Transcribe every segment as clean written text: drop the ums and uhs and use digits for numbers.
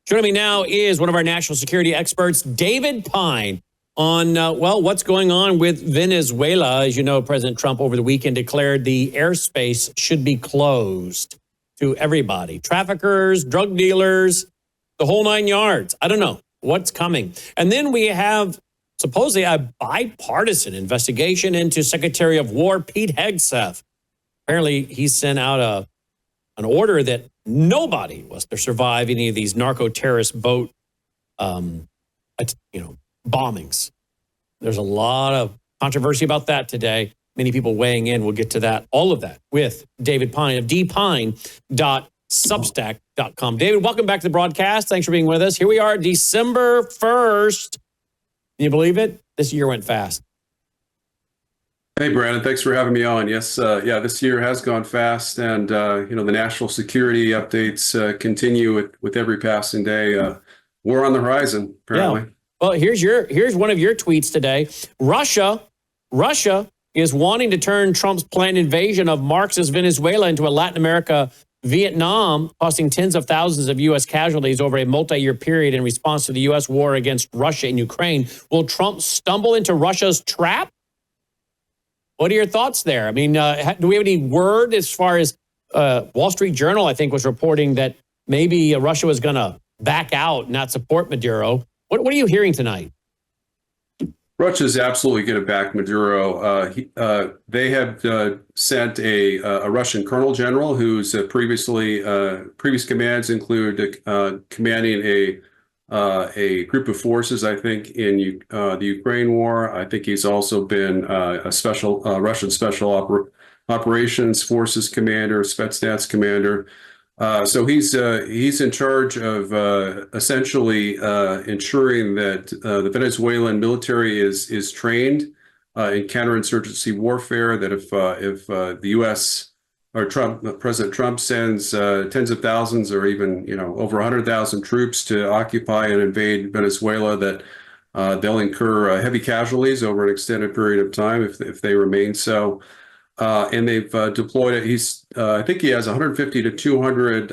Joining me now is one of our national security experts, David Pine, on, what's going on with Venezuela. As you know, President Trump over the weekend declared the airspace should be closed to everybody. Traffickers, drug dealers, the whole nine yards. I don't know what's coming. And then we have supposedly a bipartisan investigation into Secretary of War Pete Hegseth. Apparently, he sent out an order that nobody was to survive any of these narco-terrorist boat, bombings. There's a lot of controversy about that today. Many people weighing in. We'll get to that, all of that, with David Pine of dpine.substack.com. David, welcome back to the broadcast. Thanks for being with us. Here we are, December 1st. Can you believe it? This year went fast. Hey, Brandon, thanks for having me on. Yes, this year has gone fast, and the national security updates continue with every passing day. War on the horizon, apparently. Yeah. Well, here's one of your tweets today. Russia is wanting to turn Trump's planned invasion of Marxist Venezuela into a Latin America Vietnam, costing tens of thousands of U.S. casualties over a multi-year period in response to the U.S. war against Russia and Ukraine. Will Trump stumble into Russia's trap? What are your thoughts there? I mean, do we have any word as far as Wall Street Journal, I think, was reporting that maybe Russia was going to back out, not support Maduro? What are you hearing tonight? Russia's absolutely going to back Maduro. They have sent a Russian colonel general whose previous commands include commanding a group of forces, I think, in the Ukraine war. I think he's also been a Russian special operations forces commander, Spetsnaz commander. So he's in charge of essentially ensuring that the Venezuelan military is trained in counterinsurgency warfare. That if the U.S. or President Trump sends tens of thousands or even over 100,000 troops to occupy and invade Venezuela, that they'll incur heavy casualties over an extended period of time if they remain so. And they've deployed it. I think he has 150 to 200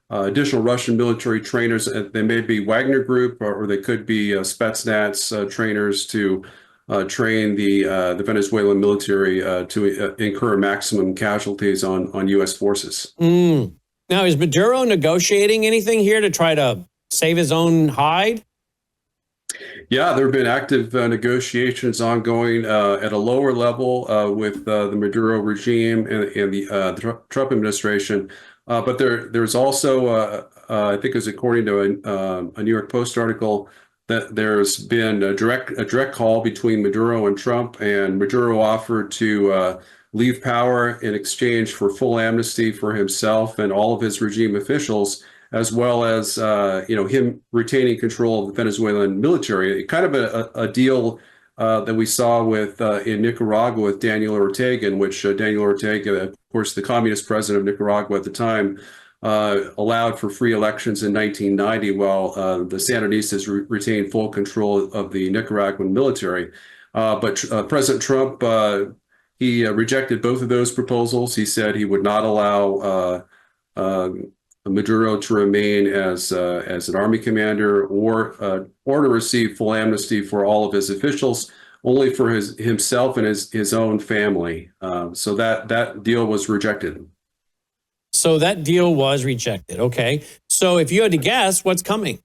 additional Russian military trainers. They may be Wagner Group, or they could be Spetsnaz trainers to train the Venezuelan military to incur maximum casualties on U.S. forces. Now, is Maduro negotiating anything here to try to save his own hide? Yeah, there have been active negotiations ongoing at a lower level with the Maduro regime and the Trump administration. But there's also, I think, as according to a New York Post article, that there's been a direct call between Maduro and Trump, and Maduro offered to leave power in exchange for full amnesty for himself and all of his regime officials, as well as him retaining control of the Venezuelan military. Kind of a deal that we saw with in Nicaragua with Daniel Ortega, in which Daniel Ortega, of course, the communist president of Nicaragua at the time, allowed for free elections in 1990, while the Sandinistas retained full control of the Nicaraguan military. But President Trump, he rejected both of those proposals. He said he would not allow Maduro to remain as an army commander or to receive full amnesty for all of his officials, only for himself and his own family. So that deal was rejected. So that deal was rejected. Okay. So if you had to guess, what's coming?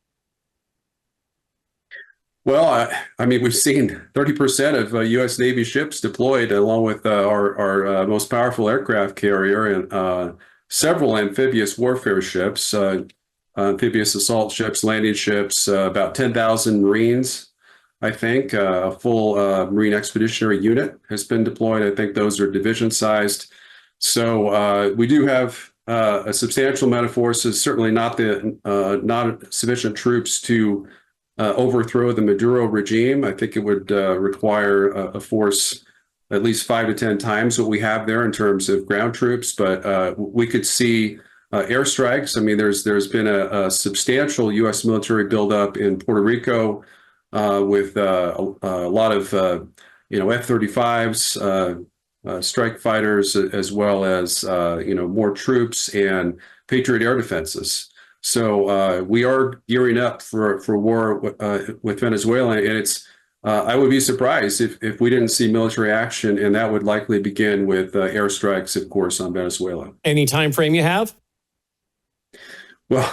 Well, I mean, we've seen 30% of U.S. Navy ships deployed, along with our most powerful aircraft carrier, and several amphibious warfare ships, amphibious assault ships, landing ships, about 10,000 Marines, I think. A full Marine Expeditionary Unit has been deployed. I think those are division-sized. So we do have a substantial amount of forces, certainly not sufficient troops to overthrow the Maduro regime. I think it would require a force at least 5 to 10 times what we have there in terms of ground troops. But we could see airstrikes. I mean, there's been a substantial U.S. military buildup in Puerto Rico with a lot of F-35s, strike fighters, as well as more troops and Patriot air defenses. So we are gearing up for war with Venezuela, and it's I would be surprised if we didn't see military action, and that would likely begin with airstrikes, of course, on Venezuela. Any time frame you have? Well,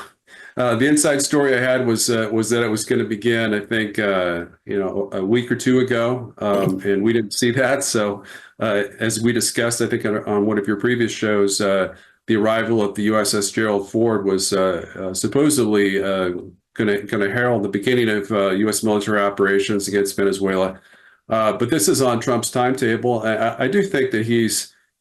the inside story I had was that it was going to begin, I think, a week or two ago, and we didn't see that. So, as we discussed, I think on one of your previous shows, the arrival of the USS Gerald Ford was supposedly going to herald the beginning of U.S. military operations against Venezuela. But this is on Trump's timetable. I do think that he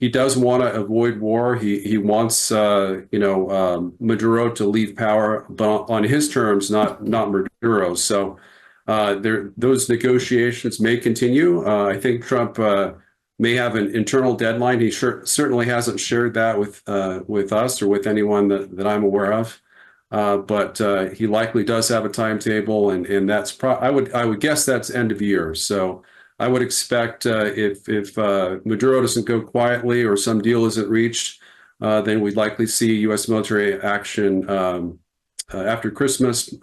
does want to avoid war. He wants Maduro to leave power, but on his terms, not Maduro's. So those negotiations may continue. I think Trump may have an internal deadline. He certainly hasn't shared that with us or with anyone that I'm aware of. But he likely does have a timetable, and that's I would guess that's end of year. So I would expect if Maduro doesn't go quietly or some deal isn't reached, then we'd likely see U.S. military action after Christmas,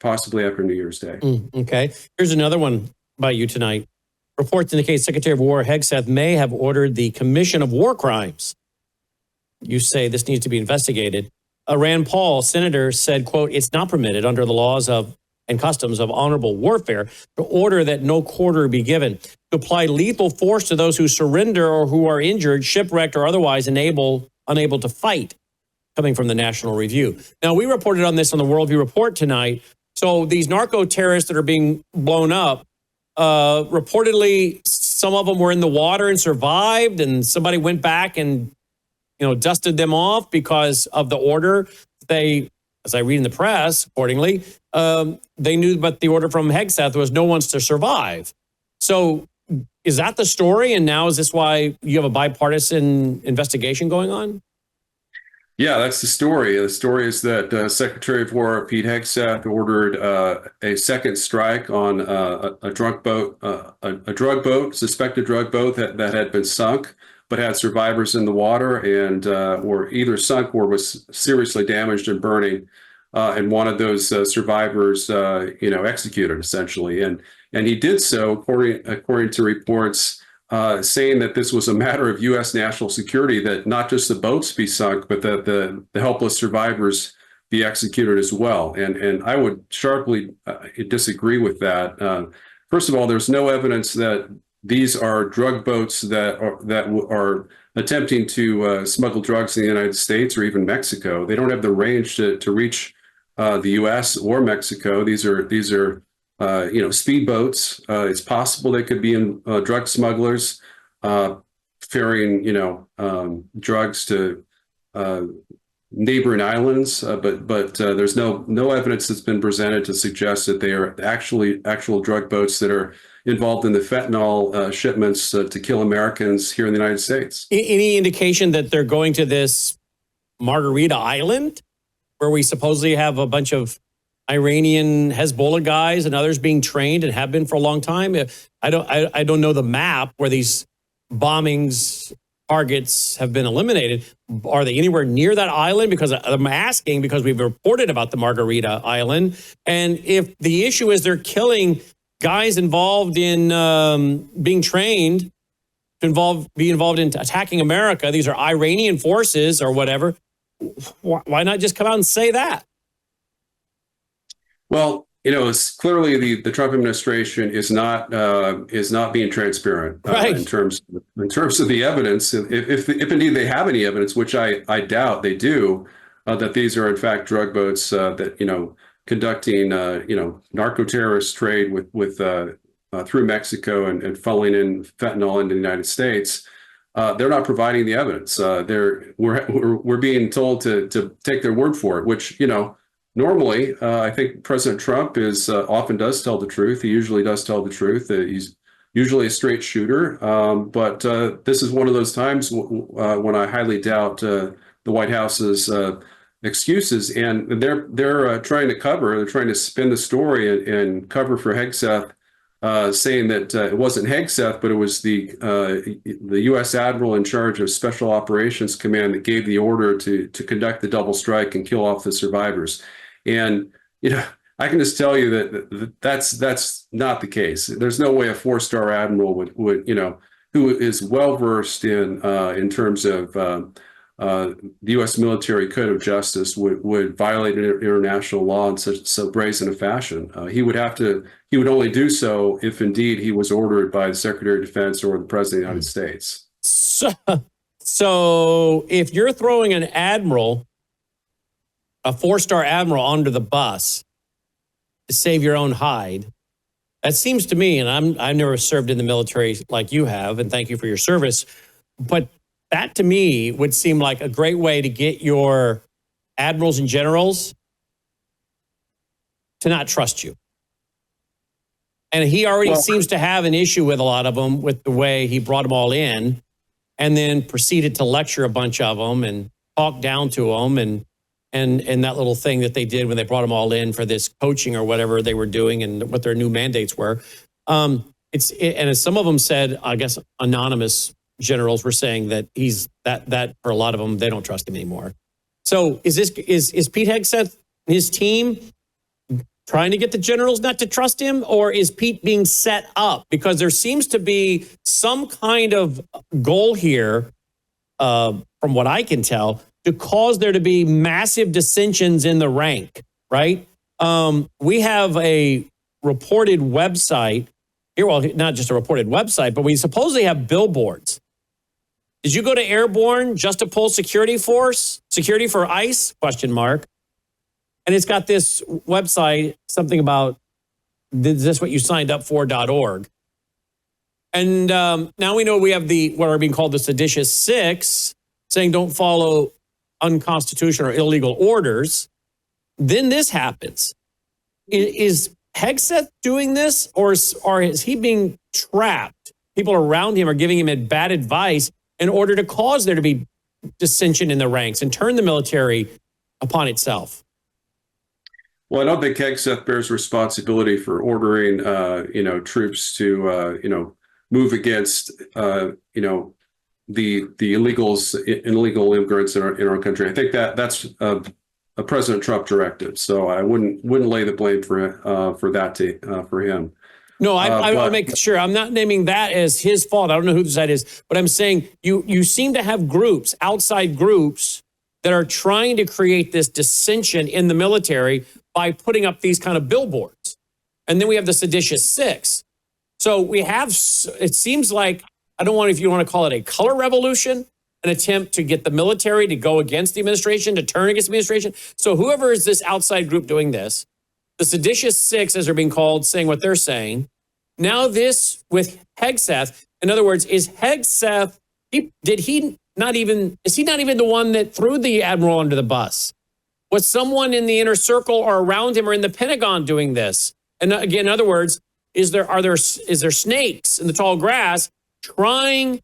possibly after New Year's Day. Okay. Here's another one by you tonight. Reports indicate Secretary of War Hegseth may have ordered the commission of war crimes. You say this needs to be investigated. Rand Paul, senator, said, quote, "It's not permitted under the laws of and customs of honorable warfare to order that no quarter be given, to apply lethal force to those who surrender or who are injured, shipwrecked, or otherwise unable to fight," coming from the National Review. Now, we reported on this on the Worldview Report tonight. So these narco terrorists that are being blown up, reportedly, some of them were in the water and survived, and somebody went back and dusted them off because of the order. They, as I read in the press, accordingly, they knew about the order from Hegseth was no one's to survive. So is that the story? And now is this why you have a bipartisan investigation going on? Yeah, that's the story. The story is that Secretary of War Pete Hegseth ordered a second strike on a drug boat, suspected drug boat that had been sunk, but had survivors in the water and were either sunk or was seriously damaged and burning, and wanted those survivors, executed essentially. And he did so according to reports saying that this was a matter of U.S. national security, that not just the boats be sunk, but that the helpless survivors be executed as well. And I would sharply disagree with that. First of all, there's no evidence that these are drug boats that are attempting to smuggle drugs in the United States or even Mexico. They don't have the range to reach the U.S. or Mexico. These are speedboats. It's possible they could be in drug smugglers ferrying drugs to neighboring islands, but there's no evidence that's been presented to suggest that they are actual drug boats that are involved in the fentanyl shipments to kill Americans here in the United States. Any indication that they're going to this Margarita Island, where we supposedly have a bunch of Iranian Hezbollah guys and others being trained and have been for a long time? I don't know the map where these bombings targets have been eliminated. Are they anywhere near that island? Because I'm asking because we've reported about the Margarita Island. And if the issue is they're killing guys involved in being trained to be involved in attacking America, these are Iranian forces or whatever, why not just come out and say that? Well, it's clearly the Trump administration is not being transparent Right. in terms of the evidence. If indeed they have any evidence, which I doubt they do, that these are in fact drug boats that conducting narco terrorist trade with through Mexico and funneling in fentanyl into the United States. They're not providing the evidence. We're being told to take their word for it, which normally, I think President Trump often does tell the truth. He usually does tell the truth. He's usually a straight shooter. But this is one of those times when I highly doubt the White House's excuses, and they're trying to spin the story and cover for Hegseth saying that it wasn't Hegseth, but it was the U.S. Admiral in charge of Special Operations Command that gave the order to conduct the double strike and kill off the survivors. And I can just tell you that that's not the case. There's no way a four-star admiral would who is well versed in terms of the U.S. military code of justice would violate international law in so brazen a fashion. He would only do so if indeed he was ordered by the Secretary of Defense or the President of the United States. So if you're throwing an admiral, a four-star admiral, under the bus to save your own hide, that seems to me, and I've never served in the military like you have, and thank you for your service, but that to me would seem like a great way to get your admirals and generals to not trust you. And he already seems to have an issue with a lot of them with the way he brought them all in and then proceeded to lecture a bunch of them and talk down to them and that little thing that they did when they brought them all in for this coaching or whatever they were doing and what their new mandates were. And as some of them said, I guess anonymous generals were saying that he's that for a lot of them, they don't trust him anymore. So is Pete Hegseth and his team trying to get the generals not to trust him, or is Pete being set up? Because there seems to be some kind of goal here, from what I can tell, to cause there to be massive dissensions in the rank, right? We have a reported website here. Well, not just a reported website, but we supposedly have billboards. Did you go to Airborne just to pull security force? Security for ICE? ? And it's got this website, something about, is this what you signed up for.org. And now we know we have what are being called the seditious six, saying don't follow unconstitutional or illegal orders. Then this happens. Is Hegseth doing this, or is he being trapped? People around him are giving him bad advice in order to cause there to be dissension in the ranks and turn the military upon itself. Well, I don't think Hegseth bears responsibility for ordering, troops to, move against, the illegal immigrants in our country. I think that's a President Trump directive. So I wouldn't lay the blame for him. No, I want to make sure I'm not naming that as his fault. I don't know who that is, but I'm saying you seem to have groups, outside groups, that are trying to create this dissension in the military by putting up these kind of billboards. And then we have the seditious six. So we have, it seems like, I don't want, if you want to call it a color revolution, an attempt to get the military to go against the administration, to turn against the administration. So whoever is this outside group doing this, the seditious six, as they're being called, saying what they're saying. Now this with Hegseth, in other words, is Hegseth, is he not even the one that threw the admiral under the bus? Was someone in the inner circle or around him or in the Pentagon doing this? And again, in other words, is there snakes in the tall grass trying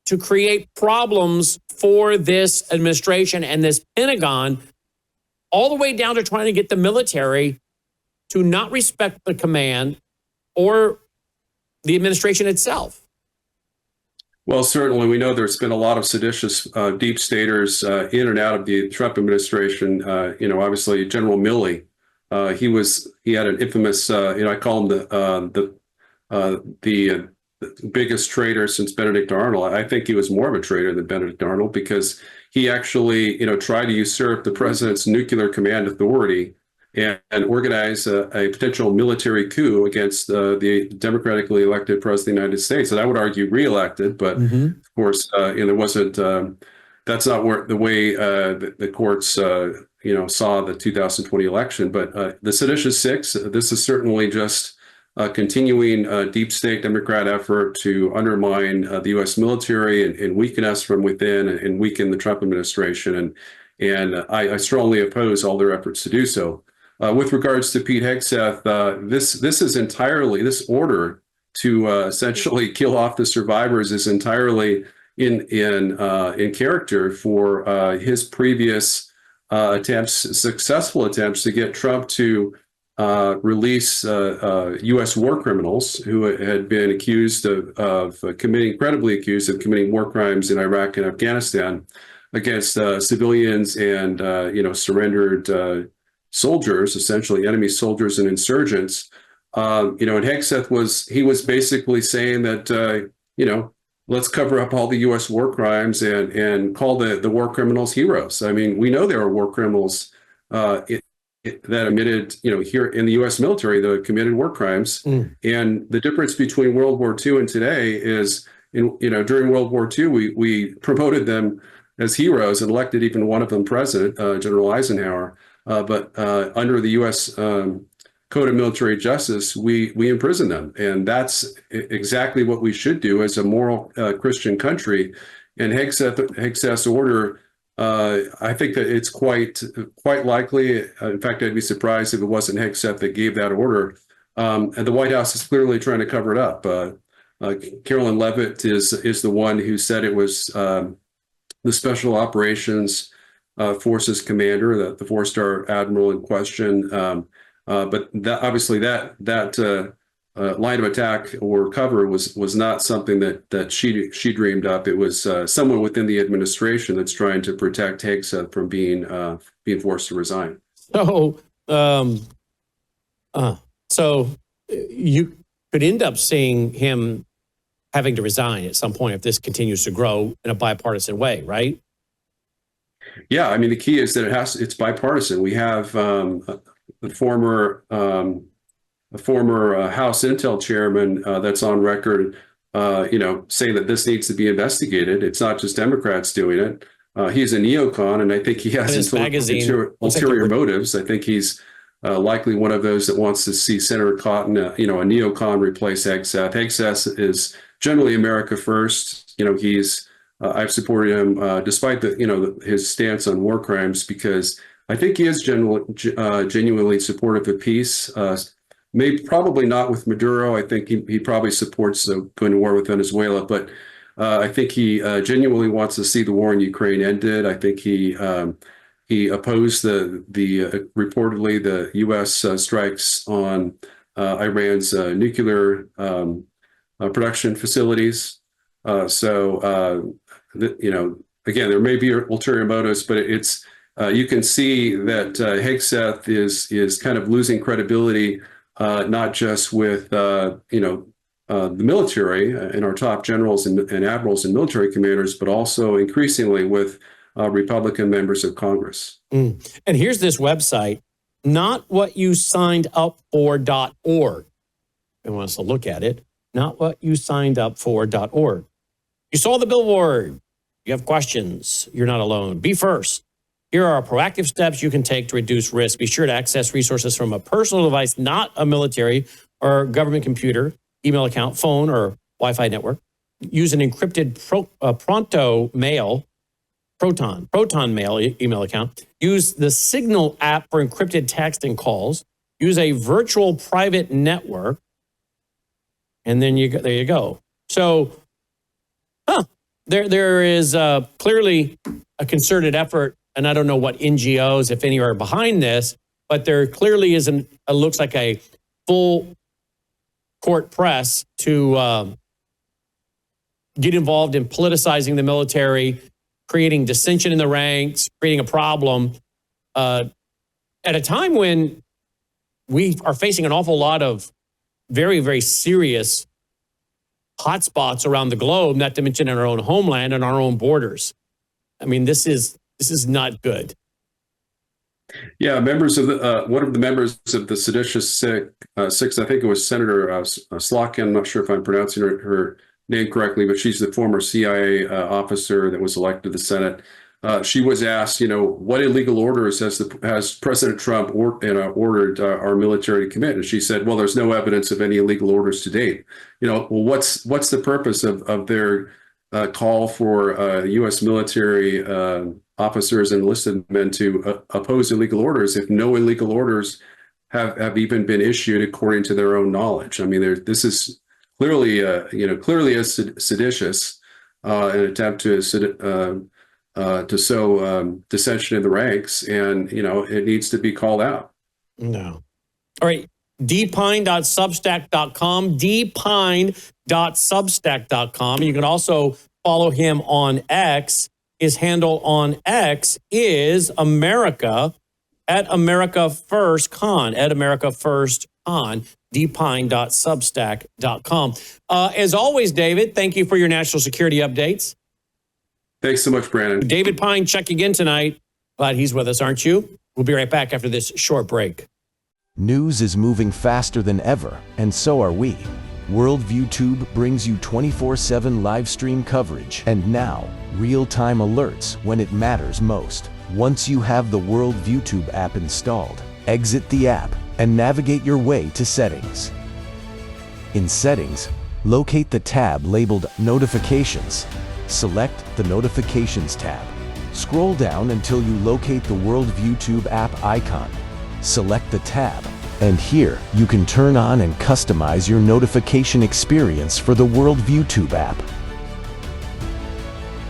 to create problems for this administration and this Pentagon, all the way down to trying to get the military to not respect the command or the administration itself? Well, certainly, we know there's been a lot of seditious deep staters in and out of the Trump administration. Obviously, General Milley, he had an infamous, I call him the biggest traitor since Benedict Arnold. I think he was more of a traitor than Benedict Arnold because he actually, tried to usurp the president's nuclear command authority and organize a potential military coup against the democratically elected president of the United States. And I would argue reelected, but of course, there wasn't. That's not the way the courts, saw the 2020 election. But the seditious six, this is certainly just a continuing deep state Democrat effort to undermine the U.S. military and weaken us from within and weaken the Trump administration. And I strongly oppose all their efforts to do so. With regards to Pete Hegseth, this order to essentially kill off the survivors is entirely in character for his previous successful attempts to get Trump to release U.S. war criminals who had been accused credibly accused of committing war crimes in Iraq and Afghanistan against civilians and surrendered soldiers, essentially enemy soldiers and insurgents. And Hegseth was basically saying that let's cover up all the U.S. war crimes and call the war criminals heroes. I mean, we know there are war criminals that admitted, here in the U.S. military, that committed war crimes. And the difference between World War II and today is, during World War II, we promoted them as heroes and elected even one of them president, General Eisenhower. But under the U.S. Code of Military Justice, we imprison them. And that's exactly what we should do as a moral Christian country. And Hegseth's order, I think that it's quite likely. In fact, I'd be surprised if it wasn't Hegseth that gave that order. And the White House is clearly trying to cover it up. Carolyn Leavitt is the one who said it was the Special Operations Forces commander, the four-star admiral in question. But that line of attack or cover was not something that she dreamed up. It was someone within the administration that's trying to protect Hegseth from being forced to resign. So you could end up seeing him having to resign at some point if this continues to grow in a bipartisan way, right? Yeah, I mean, the key is that it's bipartisan. We have a former House Intel chairman that's on record, saying that this needs to be investigated. It's not just Democrats doing it. He's a neocon, and I think he has ulterior motives. I think he's likely one of those that wants to see Senator Cotton, a neocon, replace Hegseth. Hegseth is generally America first. I've supported him despite his stance on war crimes, because I think he is genuinely supportive of peace. Probably not with Maduro. I think he probably supports going to war with Venezuela, but I think he genuinely wants to see the war in Ukraine ended. I think he opposed the reportedly the U.S. Strikes on Iran's nuclear production facilities. Again, there may be ulterior motives, but it's you can see that Hegseth is kind of losing credibility, not just with the military and our top generals and admirals and military commanders, but also increasingly with Republican members of Congress. And here's this website, notwhatyousiguedupfor.org. I want us to look at it. Notwhatyousiguedupfor.org. You saw the billboard. You have questions. You're not alone. Be first. Here are proactive steps you can take to reduce risk. Be sure to access resources from a personal device, not a military or government computer, email account, phone, or Wi-Fi network. Use an encrypted Proton Mail email account. Use the Signal app for encrypted text and calls. Use a virtual private network. And then there you go. So, there is clearly a concerted effort, and I don't know what NGOs, if any, are behind this, but there clearly looks like a full court press to get involved in politicizing the military, creating dissension in the ranks, creating a problem at a time when we are facing an awful lot of very, very serious hotspots around the globe, not to mention in our own homeland and our own borders. I mean, this is not good. Yeah, members of one of the members of the seditious six, I think it was Senator Slotkin. I'm not sure if I'm pronouncing her name correctly, but she's the former CIA officer that was elected to the Senate. She was asked, what illegal orders has President Trump ordered our military to commit? And she said, well, there's no evidence of any illegal orders to date. Well, what's the purpose of their call for U.S. military officers and enlisted men to oppose illegal orders if no illegal orders have even been issued according to their own knowledge? I mean, this is clearly a seditious an attempt to sow dissension in the ranks, and it needs to be called out. No. All right. dpine.substack.com, dpine.substack.com. You can also follow him on X. His handle on X is America at America First Con, at America First Con, dpine.substack.com. As always, David, thank you for your national security updates. Thanks so much, Brandon. David Pine checking in tonight. Glad he's with us, aren't you? We'll be right back after this short break. News is moving faster than ever, and so are we. Worldview Tube brings you 24/7 live stream coverage and now real-time alerts when it matters most. Once you have the Worldview Tube app installed, exit the app and navigate your way to Settings. In Settings, locate the tab labeled Notifications. Select the Notifications tab. Scroll down until you locate the Worldview Tube app icon. Select the tab, and here you can turn on and customize your notification experience for the Worldview Tube app.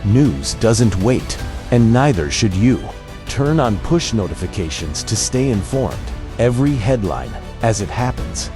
News doesn't wait, and neither should you. Turn on push notifications to stay informed. Every headline, as it happens,